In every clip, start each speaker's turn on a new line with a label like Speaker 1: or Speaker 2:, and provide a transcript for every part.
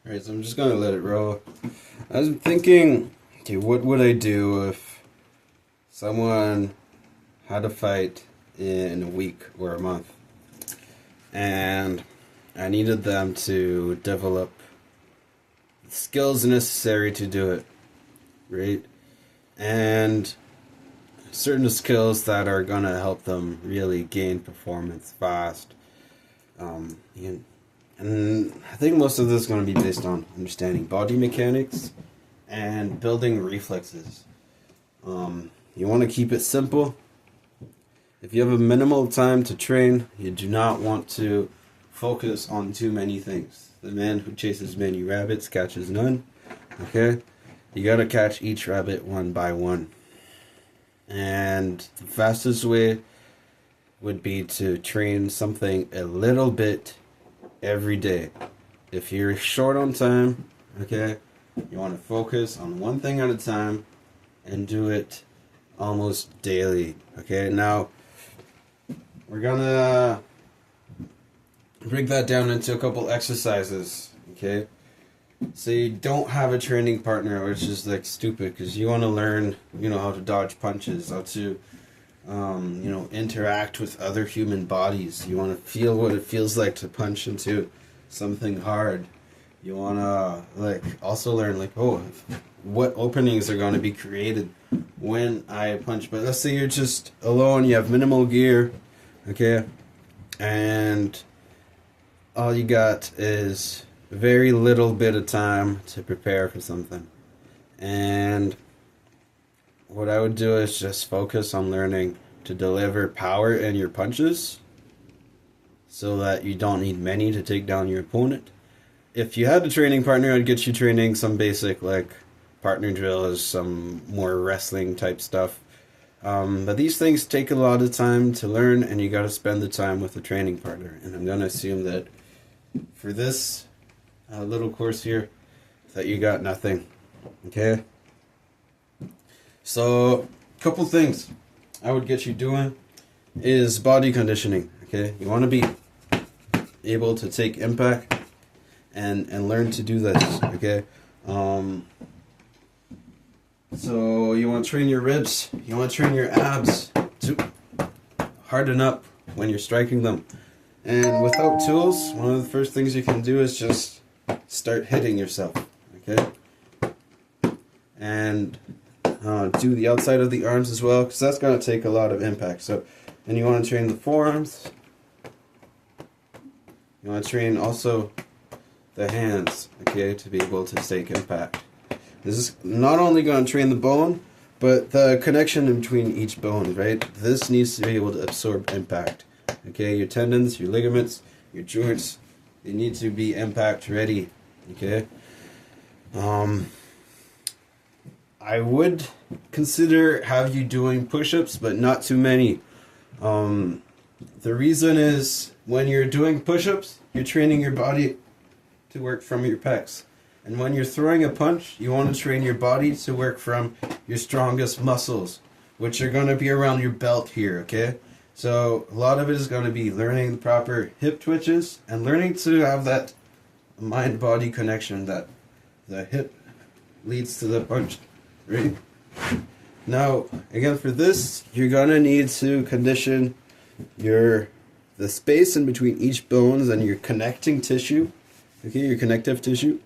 Speaker 1: Alright, so I'm just gonna let it roll. I was thinking, okay, what would I do if someone had a fight in a week or a month and I needed them to develop the skills necessary to do it, right? And certain skills that are gonna help them really gain performance fast. Um, and I think most of this is going to be based on understanding body mechanics and building reflexes. You want to keep it simple. If you have a minimal time to train, you do not want to focus on too many things. The man who chases many rabbits catches none. Okay? You got to catch each rabbit one by one. And the fastest way would be to train something a little bit every day. If you're short on time, okay, you want to focus on one thing at a time and do it almost daily. Okay, now we're gonna break that down into a couple exercises. Okay, so you don't have a training partner, which is like stupid because you want to learn, how to dodge punches, how to interact with other human bodies. You want to feel what it feels like to punch into something hard. You want to also learn what openings are going to be created when I punch. But let's say you're just alone, you have minimal gear, okay, and all you got is very little bit of time to prepare for something. And what I would do is just focus on learning to deliver power in your punches so that you don't need many to take down your opponent. If you had a training partner, I'd get you training some basic partner drills, some more wrestling type stuff. But these things take a lot of time to learn, and you got to spend the time with a training partner. And I'm going to assume that for this little course here, that you got nothing. Okay? So, a couple things I would get you doing is body conditioning. Okay, you want to be able to take impact and learn to do this. Okay, so you want to train your ribs, you want to train your abs to harden up when you're striking them. And without tools, one of the first things you can do is just start hitting yourself. Okay, and do the outside of the arms as well, because that's going to take a lot of impact. So, and you want to train the forearms. You want to train also the hands, okay, to be able to take impact. This is not only going to train the bone, but the connection in between each bone, right? This needs to be able to absorb impact. Okay, your tendons, your ligaments, your joints, they need to be impact ready. Okay. I would consider have you doing push-ups, but not too many. The reason is when you're doing push-ups, you're training your body to work from your pecs. And when you're throwing a punch, you want to train your body to work from your strongest muscles, which are going to be around your belt here, okay? So a lot of it is going to be learning the proper hip twitches and learning to have that mind-body connection that the hip leads to the punch. Right. Now, again, for this, you're gonna need to condition the space in between each bones and your connecting tissue. Okay, your connective tissue.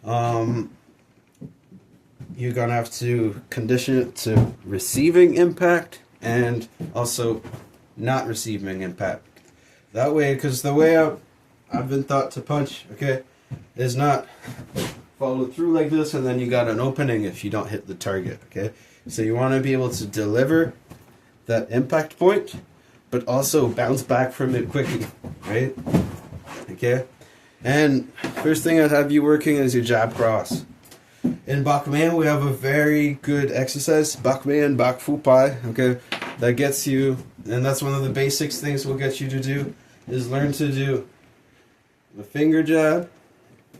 Speaker 1: You're gonna have to condition it to receiving impact and also not receiving impact. That way, because the way I've been taught to punch, okay, is not follow through like this and then you got an opening if you don't hit the target. Okay, so you want to be able to deliver that impact point but also bounce back from it quickly, right? Okay, and first thing I'd have you working is your jab cross. In Bakman we have a very good exercise, Bakman Bak Fu Pai, okay, that gets you, and that's one of the basics things we'll get you to do, is learn to do the finger jab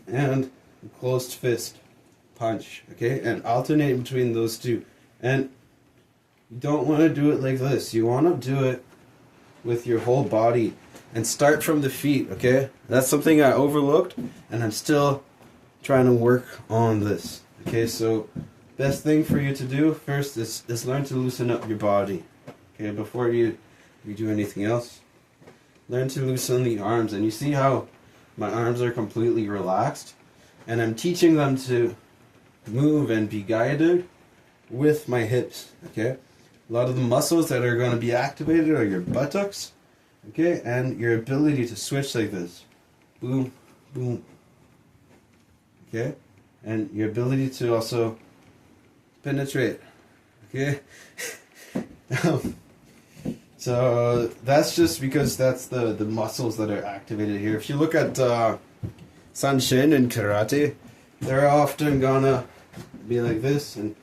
Speaker 1: and closed fist punch, okay, and alternate between those two. And you don't want to do it like this. You want to do it with your whole body and start from the feet, okay? That's something I overlooked and I'm still trying to work on this. Okay, so best thing for you to do first is learn to loosen up your body. Okay, before you do anything else, learn to loosen the arms. And you see how my arms are completely relaxed, and I'm teaching them to move and be guided with my hips. Okay, a lot of the muscles that are going to be activated are your buttocks, okay, and your ability to switch like this, boom, boom, okay, and your ability to also penetrate, okay. So that's just because that's the muscles that are activated here. If you look at Sanshin in karate, they're often gonna be like this, and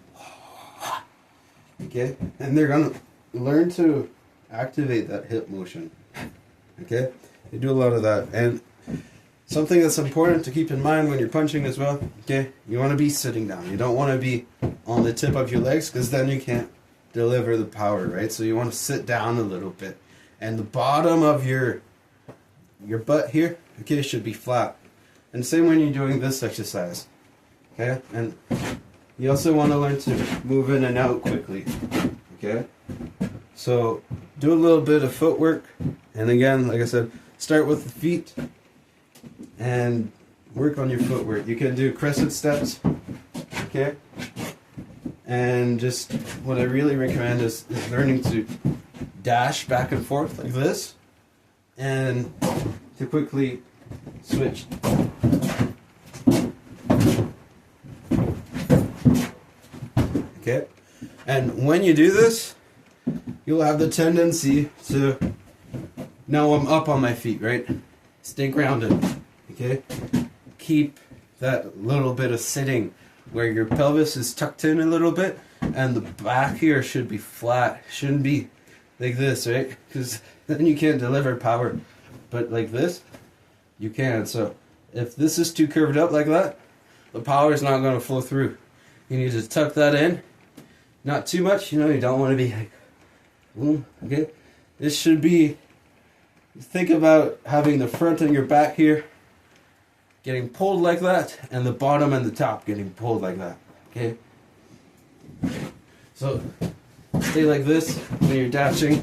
Speaker 1: okay, and they're gonna learn to activate that hip motion. Okay, they do a lot of that. And something that's important to keep in mind when you're punching as well, okay, you want to be sitting down. You don't want to be on the tip of your legs, because then you can't deliver the power, right? So you want to sit down a little bit, and the bottom of your butt here, okay, should be flat. And same when you're doing this exercise, okay. And you also want to learn to move in and out quickly, okay. So do a little bit of footwork, and again, like I said, start with the feet and work on your footwork. You can do crescent steps, okay. And just what I really recommend is learning to dash back and forth like this, and to quickly switch. Okay, and when you do this, you'll have the tendency to, now I'm up on my feet, right? Stay grounded, okay? Keep that little bit of sitting where your pelvis is tucked in a little bit, and the back here should be flat. Shouldn't be like this, right? Because then you can't deliver power. But like this, you can. So if this is too curved up like that, the power is not going to flow through. You need to tuck that in. Not too much, you don't want to be like, boom, okay? This should be, think about having the front of your back here getting pulled like that, and the bottom and the top getting pulled like that, okay? So stay like this when you're dashing,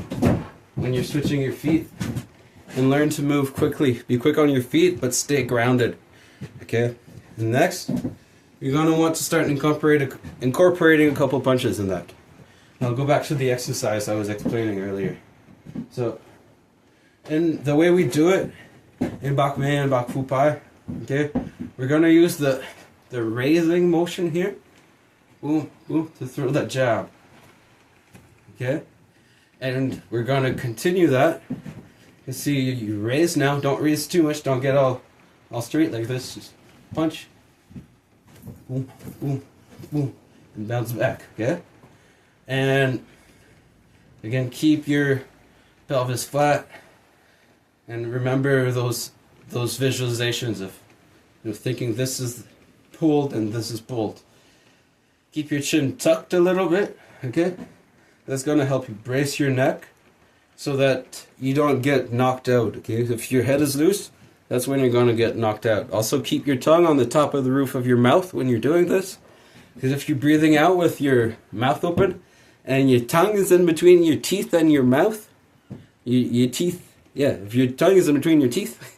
Speaker 1: when you're switching your feet, and learn to move quickly. Be quick on your feet, but stay grounded, okay? And next, you're going to want to start incorporating a couple punches in that. I'll go back to the exercise I was explaining earlier. So, and the way we do it in Bak Mei and Bak Fu Pai, okay, we're going to use the raising motion here, boom, boom, to throw that jab, okay, and we're going to continue that. You see, you raise now, don't raise too much, don't get all straight like this, just punch, boom, boom, boom, and bounce back, okay, and again, keep your pelvis flat, and remember those visualizations of thinking this is pulled and this is pulled. Keep your chin tucked a little bit, okay? That's going to help you brace your neck so that you don't get knocked out, okay? If your head is loose, that's when you're going to get knocked out. Also, keep your tongue on the top of the roof of your mouth when you're doing this, because if you're breathing out with your mouth open and your tongue is in between your teeth and your mouth, your teeth, yeah, if your tongue is in between your teeth,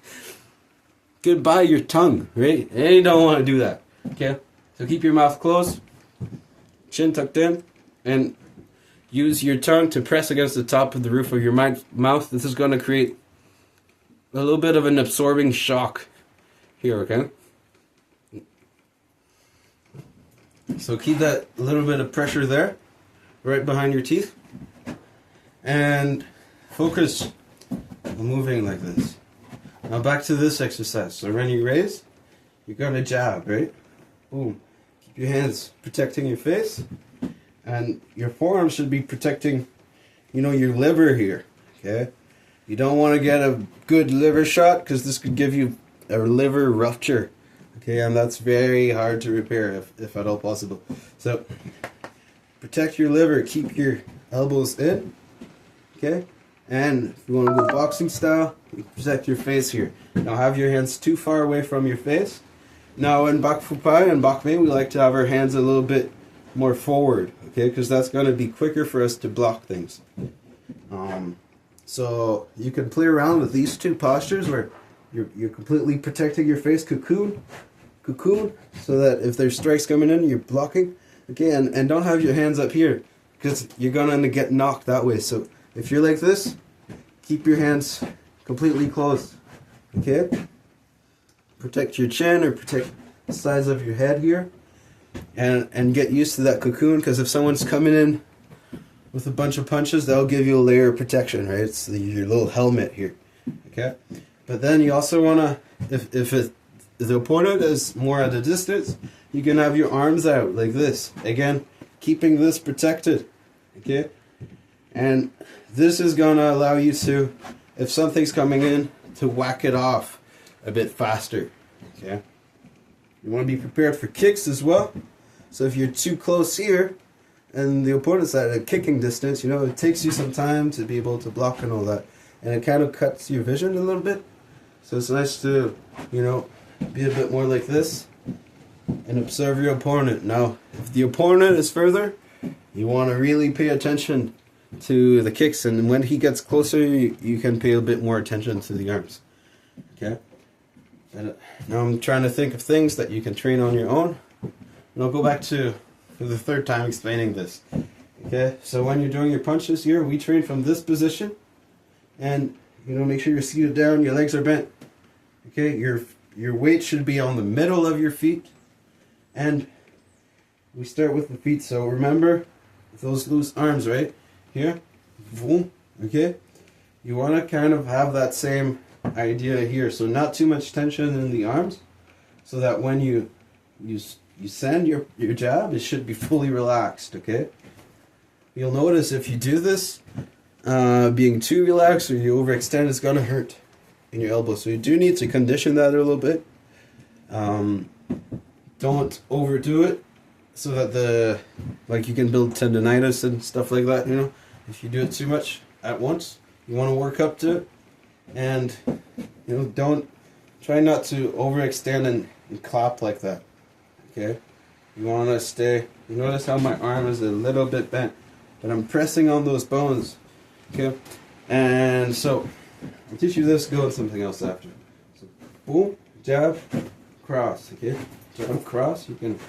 Speaker 1: goodbye your tongue, right? And you don't want to do that, okay? So keep your mouth closed, chin tucked in, and use your tongue to press against the top of the roof of your mouth. This is going to create a little bit of an absorbing shock here, okay? So keep that little bit of pressure there, right behind your teeth, and focus on moving like this. Now back to this exercise. So when you raise, you're going to jab, right? Boom. Keep your hands protecting your face, and your forearms should be protecting, your liver here, okay? You don't want to get a good liver shot, because this could give you a liver rupture, okay? And that's very hard to repair, if at all possible. So protect your liver, keep your elbows in, okay? And if you want to go boxing style, you protect your face here. Now have your hands too far away from your face, Now in Bak Fu Pai and Bak Mei, we like to have our hands a little bit more forward, okay? Because that's going to be quicker for us to block things. So you can play around with these two postures where you're completely protecting your face, cocoon, so that if there's strikes coming in, you're blocking. Okay, and don't have your hands up here because you're going to get knocked that way. So if you're like this, keep your hands completely closed. Okay? Protect your chin or protect the sides of your head here. And get used to that cocoon, because if someone's coming in with a bunch of punches, that'll give you a layer of protection, right? It's your little helmet here. Okay? But then you also want to, if the opponent is more at a distance, you can have your arms out like this. Again, keeping this protected. Okay? And this is going to allow you to, if something's coming in, to whack it off a bit faster. Okay? You want to be prepared for kicks as well. So if you're too close here and the opponent's at a kicking distance, you know, it takes you some time to be able to block and all that. And it kind of cuts your vision a little bit. So it's nice to, you know, be a bit more like this and observe your opponent. Now, if the opponent is further, you want to really pay attention to the kicks. And when he gets closer, you can pay a bit more attention to the arms. Okay? And now I'm trying to think of things that you can train on your own. And I'll go back to for the third time explaining this. Okay, so when you're doing your punches here, we train from this position, and you know, make sure you're seated down, your legs are bent. Okay, your weight should be on the middle of your feet, and we start with the feet. So remember those loose arms right here. Boom. Okay, you want to kind of have that same idea here. So not too much tension in the arms, so that when you send your jab, it should be fully relaxed. Okay. You'll notice if you do this, being too relaxed or you overextend, it's gonna hurt in your elbow. So you do need to condition that a little bit. Don't overdo it, so that you can build tendonitis and stuff like that. You know, if you do it too much at once, you want to work up to it, and you know, don't try not to overextend and clap like that. Okay, you want to stay. You notice how my arm is a little bit bent, but I'm pressing on those bones. Okay, and so I'll teach you this. Go with something else after. So, boom, jab, cross. Okay, jab, cross. You can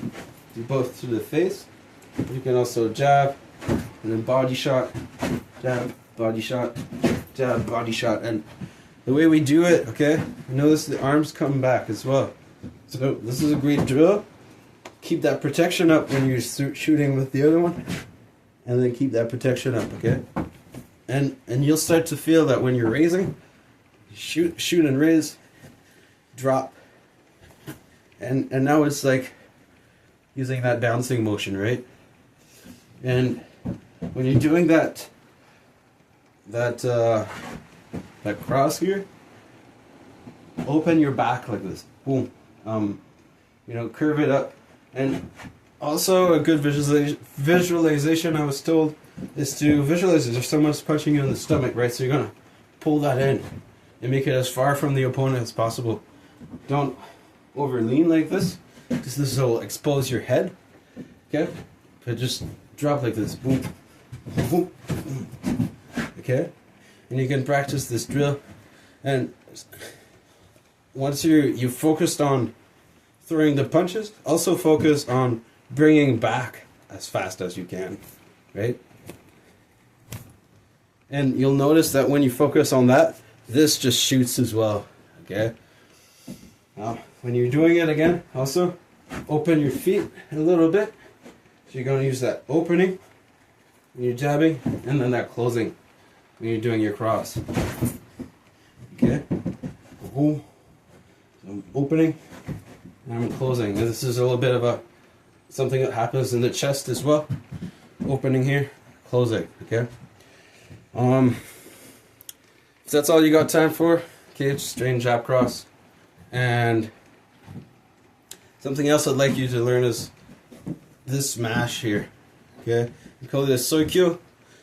Speaker 1: do both to the face. You can also jab and then body shot, jab, body shot, jab, body shot, and the way we do it. Okay, notice the arms come back as well. So this is a great drill. Keep that protection up when you're shooting with the other one, and then keep that protection up, okay? And you'll start to feel that when you're raising, shoot and raise, drop, and now it's like using that bouncing motion, right? And when you're doing that cross here, open your back like this, boom, you know, curve it up. And also a good visualization I was told is to visualize if someone's punching you in the stomach, right? So you're going to pull that in and make it as far from the opponent as possible. Don't over lean like this, because this will expose your head. Okay? But just drop like this. Boom. Boom. Boom. Okay? And you can practice this drill. And once you've focused on throwing the punches, also focus on bringing back as fast as you can, right? And you'll notice that when you focus on that, this just shoots as well, okay? Now, when you're doing it again, also open your feet a little bit. So you're going to use that opening when you're jabbing, and then that closing when you're doing your cross. Okay? Boom. So opening. And I'm closing. And this is a little bit of something that happens in the chest as well. Opening here, closing. Okay. If that's all you got time for, okay, just straight jab cross. And something else I'd like you to learn is this smash here. Okay, we call it a soikyo.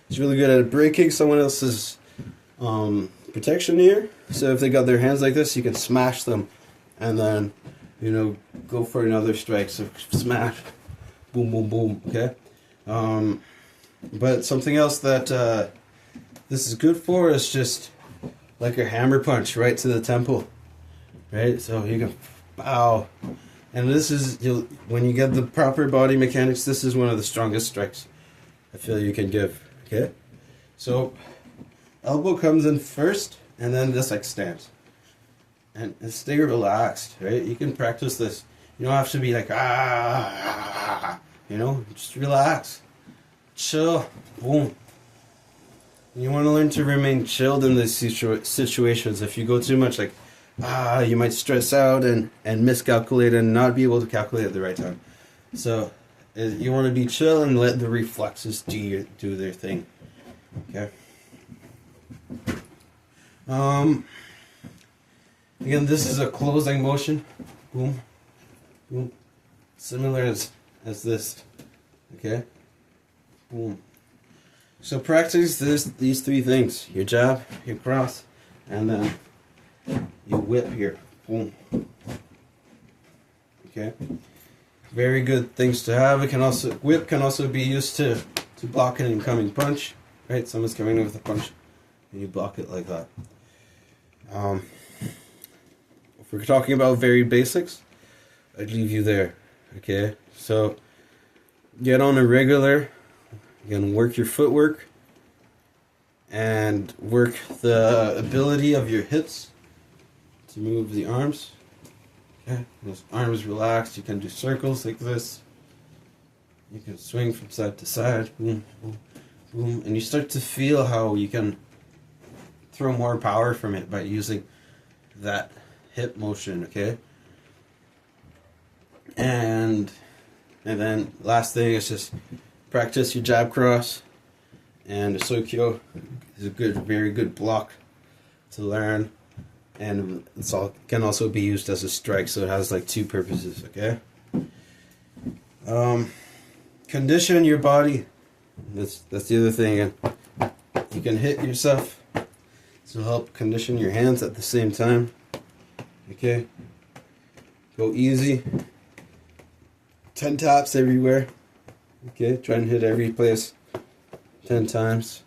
Speaker 1: It's really good at breaking someone else's protection here. So if they got their hands like this, you can smash them, and then you know, go for another strike. So smash, boom, boom, boom. Okay. But something else that this is good for is just like a hammer punch right to the temple, right? So you can bow, and this is when you get the proper body mechanics. This is one of the strongest strikes I feel you can give. Okay, so elbow comes in first, and then this extends, and stay relaxed, right? You can practice this. You don't have to be like you know, just relax, chill, boom. You want to learn to remain chilled in these situations. If you go too much, like, you might stress out and miscalculate and not be able to calculate at the right time. So, you want to be chill and let the reflexes do their thing. Okay. Again, this is a closing motion. Boom, boom. Similar as this. Okay. Boom. So practice these three things: your jab, your cross, and then you whip here. Boom. Okay. Very good things to have. Whip can also be used to block an incoming punch. Right? Someone's coming in with a punch, and you block it like that. If we're talking about very basics, I'd leave you there. Okay. So get on a regular. You can work your footwork and work the ability of your hips to move the arms. Okay, those arms relaxed. You can do circles like this. You can swing from side to side. Boom, boom, boom. And you start to feel how you can throw more power from it by using that hip motion, okay? And then last thing is just practice your jab cross, and the Sokyo is a very good block to learn, and can also be used as a strike, so it has like two purposes. Okay. Condition your body. That's the other thing. You can hit yourself, so help condition your hands at the same time. Okay. Go easy. 10 taps everywhere. Okay, try and hit every place 10 times.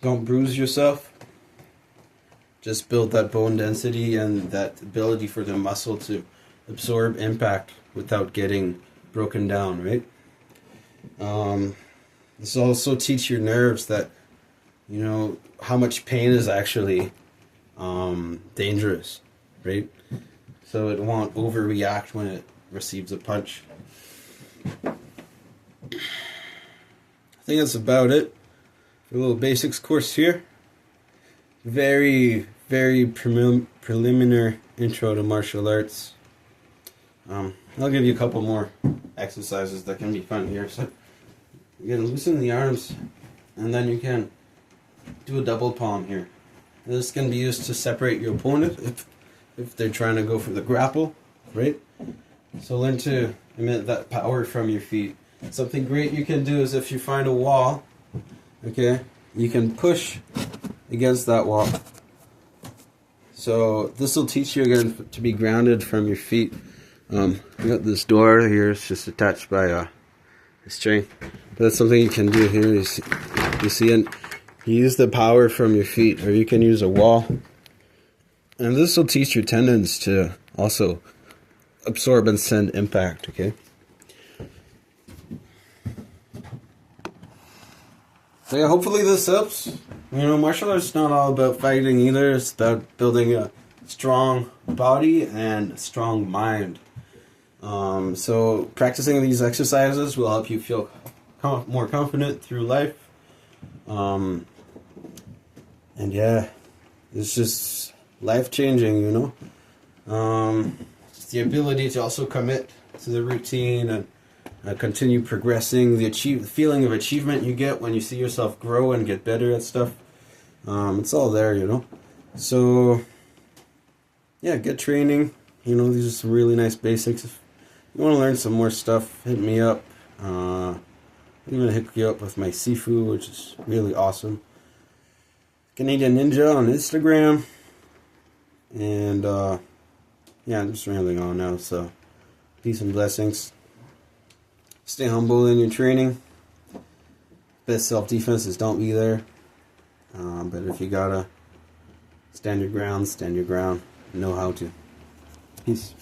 Speaker 1: Don't bruise yourself. Just build that bone density and that ability for the muscle to absorb impact without getting broken down, right? This will also teach your nerves that, you know, how much pain is actually dangerous, right? So it won't overreact when it receives a punch. I think that's about it for a little basics course here. Very, very preliminary intro to martial arts. I'll give you a couple more exercises that can be fun here. So you can loosen the arms, and then you can do a double palm here. This can be used to separate your opponent if they're trying to go for the grapple, right? So learn to emit that power from your feet. Something great you can do is if you find a wall, okay, you can push against that wall. So this will teach you again to be grounded from your feet. You got this door here, it's just attached by a string. But that's something you can do here. You see it? You use the power from your feet, or you can use a wall. And this will teach your tendons to also absorb and send impact, okay? So yeah, hopefully this helps. You know, martial arts is not all about fighting either. It's about building a strong body and a strong mind. So practicing these exercises will help you feel more confident through life. And yeah, it's just life-changing, you know. It's the ability to also commit to the routine and continue progressing. The feeling of achievement you get when you see yourself grow and get better at stuff. It's all there, you know. So yeah, get training. You know, these are some really nice basics. If you want to learn some more stuff, hit me up. I'm gonna hook you up with my Sifu, which is really awesome. Canadian Ninja on Instagram. And yeah, I'm just rambling on now. So, peace and blessings. Stay humble in your training. Best self-defense is don't be there. But if you gotta stand your ground, stand your ground. Know how to. Peace.